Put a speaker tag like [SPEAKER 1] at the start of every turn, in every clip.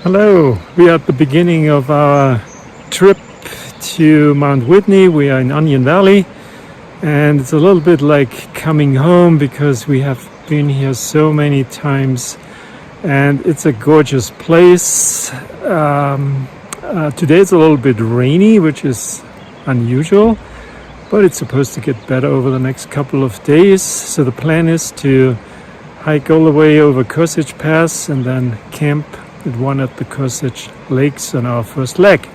[SPEAKER 1] Hello, we are at the beginning of our trip to Mount Whitney. We are in Onion Valley, and it's a little bit like coming home because we have been here so many times, and it's a gorgeous place. Today it's a little bit rainy, which is unusual, but it's supposed to get better over the next couple of days. So the plan is to hike all the way over Kosich Pass and then camp at one of the Kosich lakes on our first leg.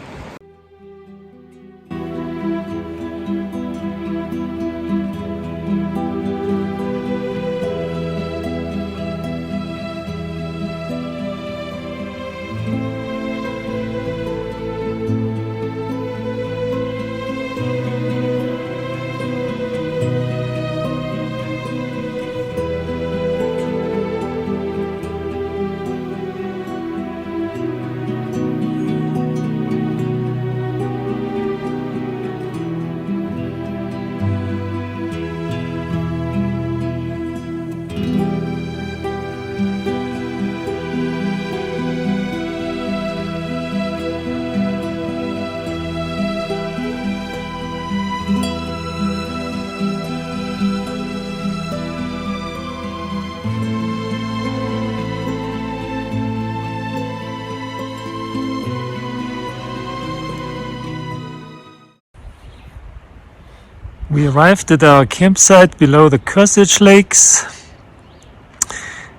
[SPEAKER 1] We arrived at our campsite below the Kosich Lakes,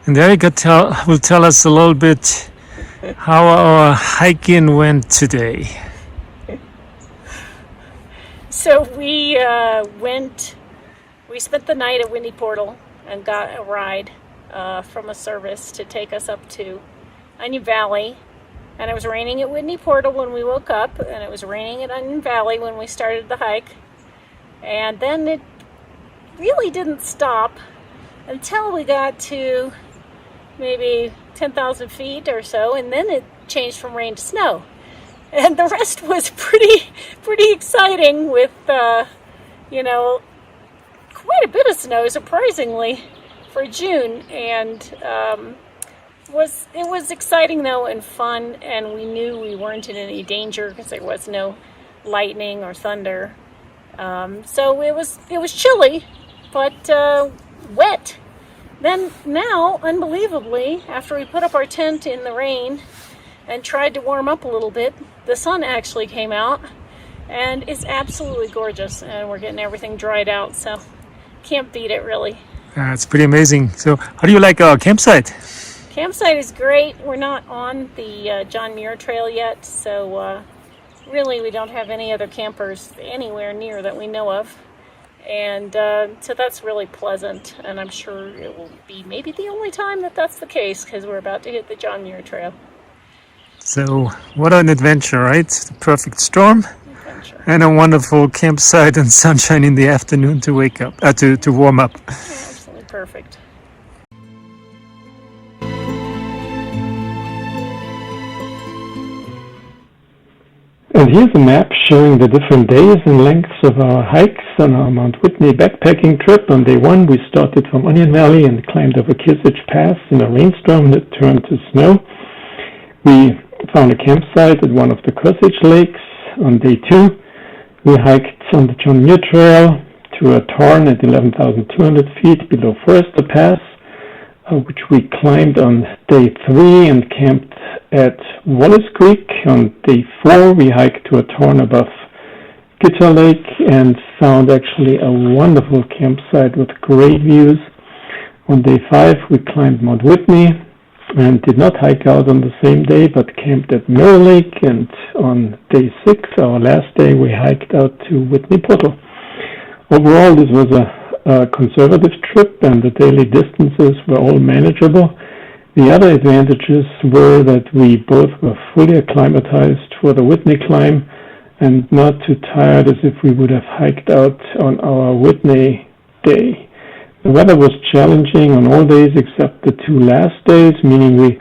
[SPEAKER 1] and Erika will tell us a little bit how our hiking went today.
[SPEAKER 2] So we spent the night at Whitney Portal and got a ride from a service to take us up to Onion Valley. And it was raining at Whitney Portal when we woke up, and it was raining at Onion Valley when we started the hike. And then it really didn't stop until we got to maybe 10,000 feet or so, and then it changed from rain to snow. And the rest was pretty exciting with, quite a bit of snow, surprisingly, for June. And it was exciting, though, and fun, and we knew we weren't in any danger because there was no lightning or thunder. So it was chilly, but wet. Then now, unbelievably, after we put up our tent in the rain and tried to warm up a little bit, the sun actually came out and it's absolutely gorgeous, and we're getting everything dried out, so can't beat it, really.
[SPEAKER 1] It's pretty amazing. So how do you like our campsite?
[SPEAKER 2] Campsite is great. We're not on the John Muir Trail yet, so really we don't have any other campers anywhere near that we know of. And so that's really pleasant, and I'm sure it will be maybe the only time that that's the case, because we're about to hit the John Muir Trail.
[SPEAKER 1] So what an adventure, right? The perfect storm and a wonderful campsite and sunshine in the afternoon to wake up, to warm up.
[SPEAKER 2] Yeah, absolutely perfect.
[SPEAKER 3] And here's a map showing the different days and lengths of our hikes on our Mount Whitney backpacking trip. On day one, we started from Onion Valley and climbed over Kosich Pass in a rainstorm that turned to snow. We found a campsite at one of the Kosich lakes. On day two, we hiked on the John Muir Trail to a tarn at 11,200 feet below Forester Pass, which we climbed on day three and camped at Wallace Creek. On day four, we hiked to a tarn above Guitar Lake and found actually a wonderful campsite with great views. On day five, we climbed Mount Whitney and did not hike out on the same day, but camped at Mirror Lake. And on day six, our last day, we hiked out to Whitney Portal. Overall, this was a conservative trip, and the daily distances were all manageable. The other advantages were that we both were fully acclimatized for the Whitney climb and not too tired as if we would have hiked out on our Whitney day. The weather was challenging on all days except the two last days, meaning we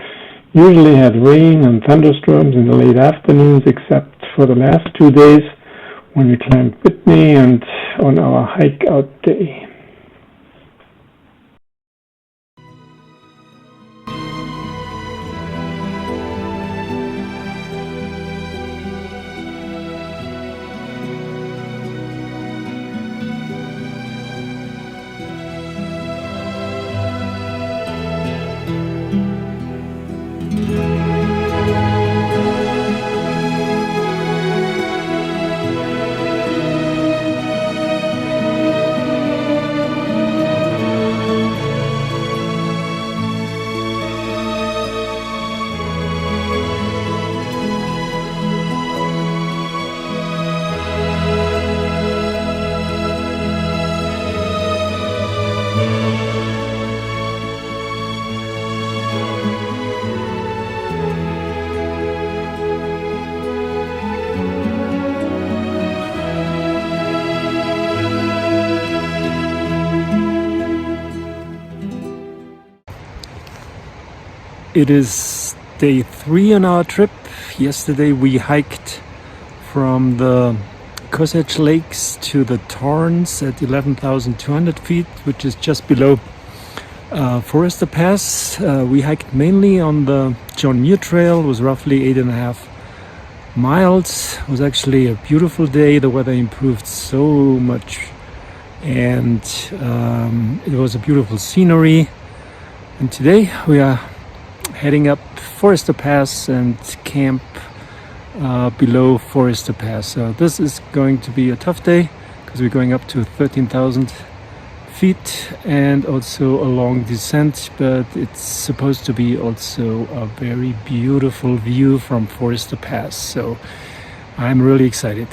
[SPEAKER 3] usually had rain and thunderstorms in the late afternoons, except for the last 2 days when we climbed Whitney and on our hike out day.
[SPEAKER 1] It is day 3 on our trip. Yesterday we hiked from the Kosach Lakes to the Torrens at 11,200 feet, which is just below Forester Pass. We hiked mainly on the John Muir Trail. It was roughly 8.5 miles. It was actually a beautiful day. The weather improved so much, and it was a beautiful scenery. And today we are heading up Forester Pass and camp below Forester Pass. So this is going to be a tough day because we're going up to 13,000 feet and also a long descent, but it's supposed to be also a very beautiful view from Forester Pass. So I'm really excited.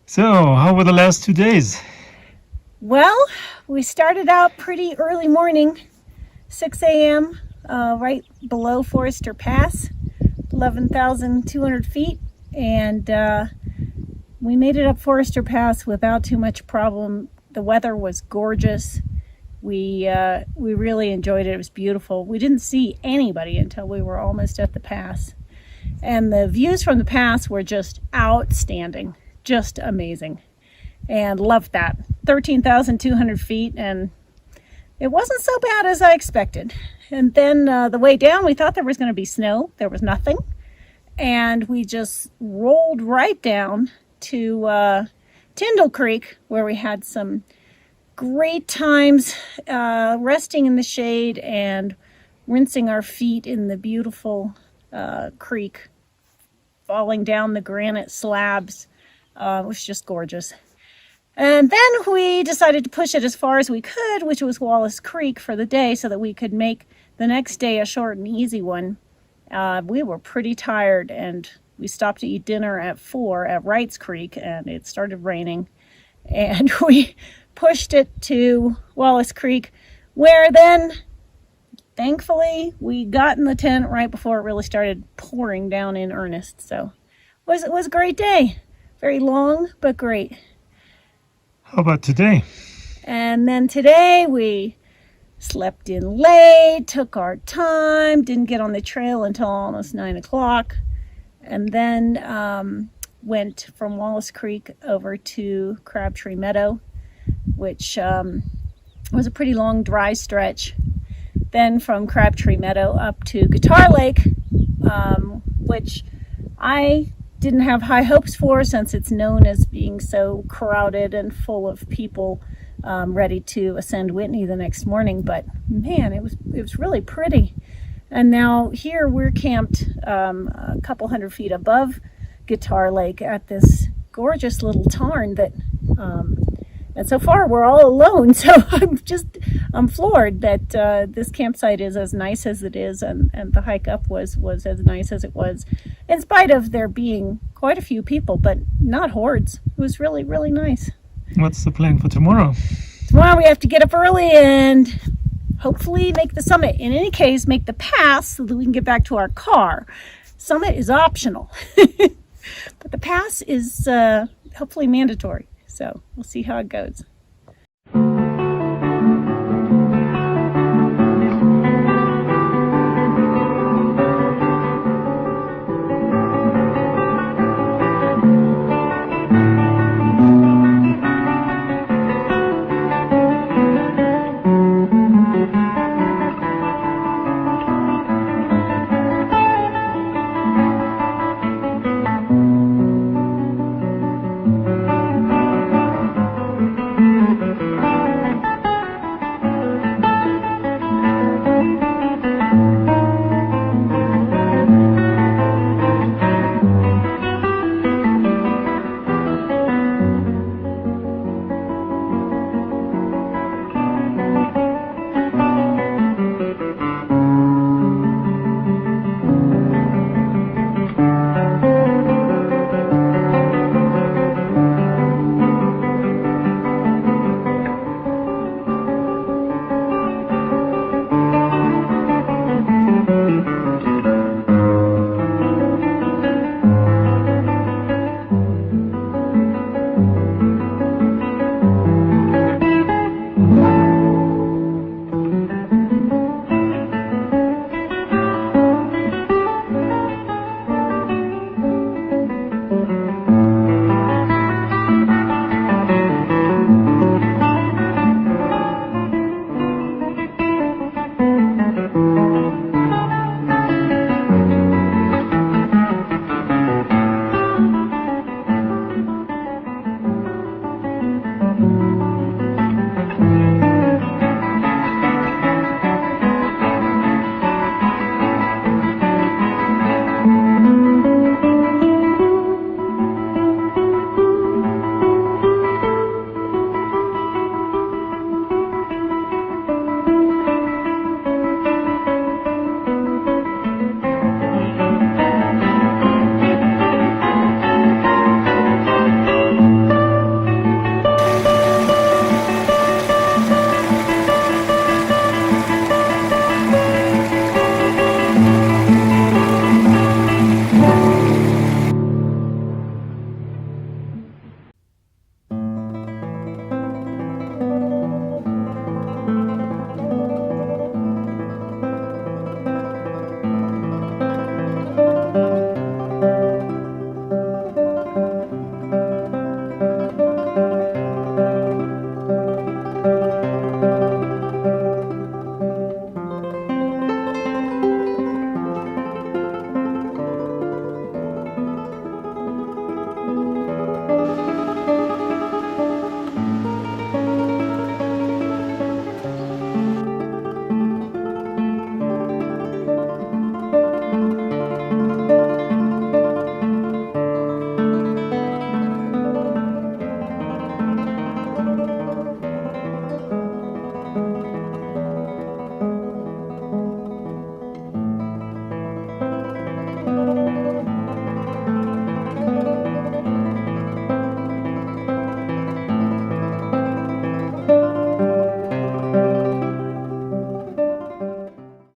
[SPEAKER 1] So, how were the last 2 days?
[SPEAKER 2] Well, we started out pretty early morning, 6 a.m., right below Forester Pass, 11,200 feet, and we made it up Forester Pass without too much problem. The weather was gorgeous. We really enjoyed it. It was beautiful. We didn't see anybody until we were almost at the pass, and the views from the pass were just outstanding, just amazing, and loved that. 13,200 feet, and it wasn't so bad as I expected. And then the way down, we thought there was going to be snow. There was nothing, and we just rolled right down to Tyndall Creek, where we had some great times resting in the shade and rinsing our feet in the beautiful creek, falling down the granite slabs. It was just gorgeous. And then we decided to push it as far as we could, which was Wallace Creek, for the day, so that we could make the next day a short and easy one. We were pretty tired, and we stopped to eat dinner at 4 at Wrights Creek, and it started raining. And we pushed it to Wallace Creek, where then, thankfully, we got in the tent right before it really started pouring down in earnest. So it was a great day. Very long, but great.
[SPEAKER 1] How about today?
[SPEAKER 2] And then today we slept in late, took our time, didn't get on the trail until almost 9 o'clock, and then went from Wallace Creek over to Crabtree Meadow, which was a pretty long dry stretch. Then from Crabtree Meadow up to Guitar Lake, which I didn't have high hopes for, since it's known as being so crowded and full of people ready to ascend Whitney the next morning. But man, it was really pretty. And now here we're camped a couple hundred feet above Guitar Lake at this gorgeous little tarn that and so far we're all alone, so I'm floored that this campsite is as nice as it is, and the hike up was as nice as it was, in spite of there being quite a few people, but not hordes. It was really, really nice.
[SPEAKER 1] What's the plan for tomorrow?
[SPEAKER 2] Tomorrow we have to get up early and hopefully make the summit. In any case, make the pass so that we can get back to our car. Summit is optional, but the pass is hopefully mandatory. So we'll see how it goes.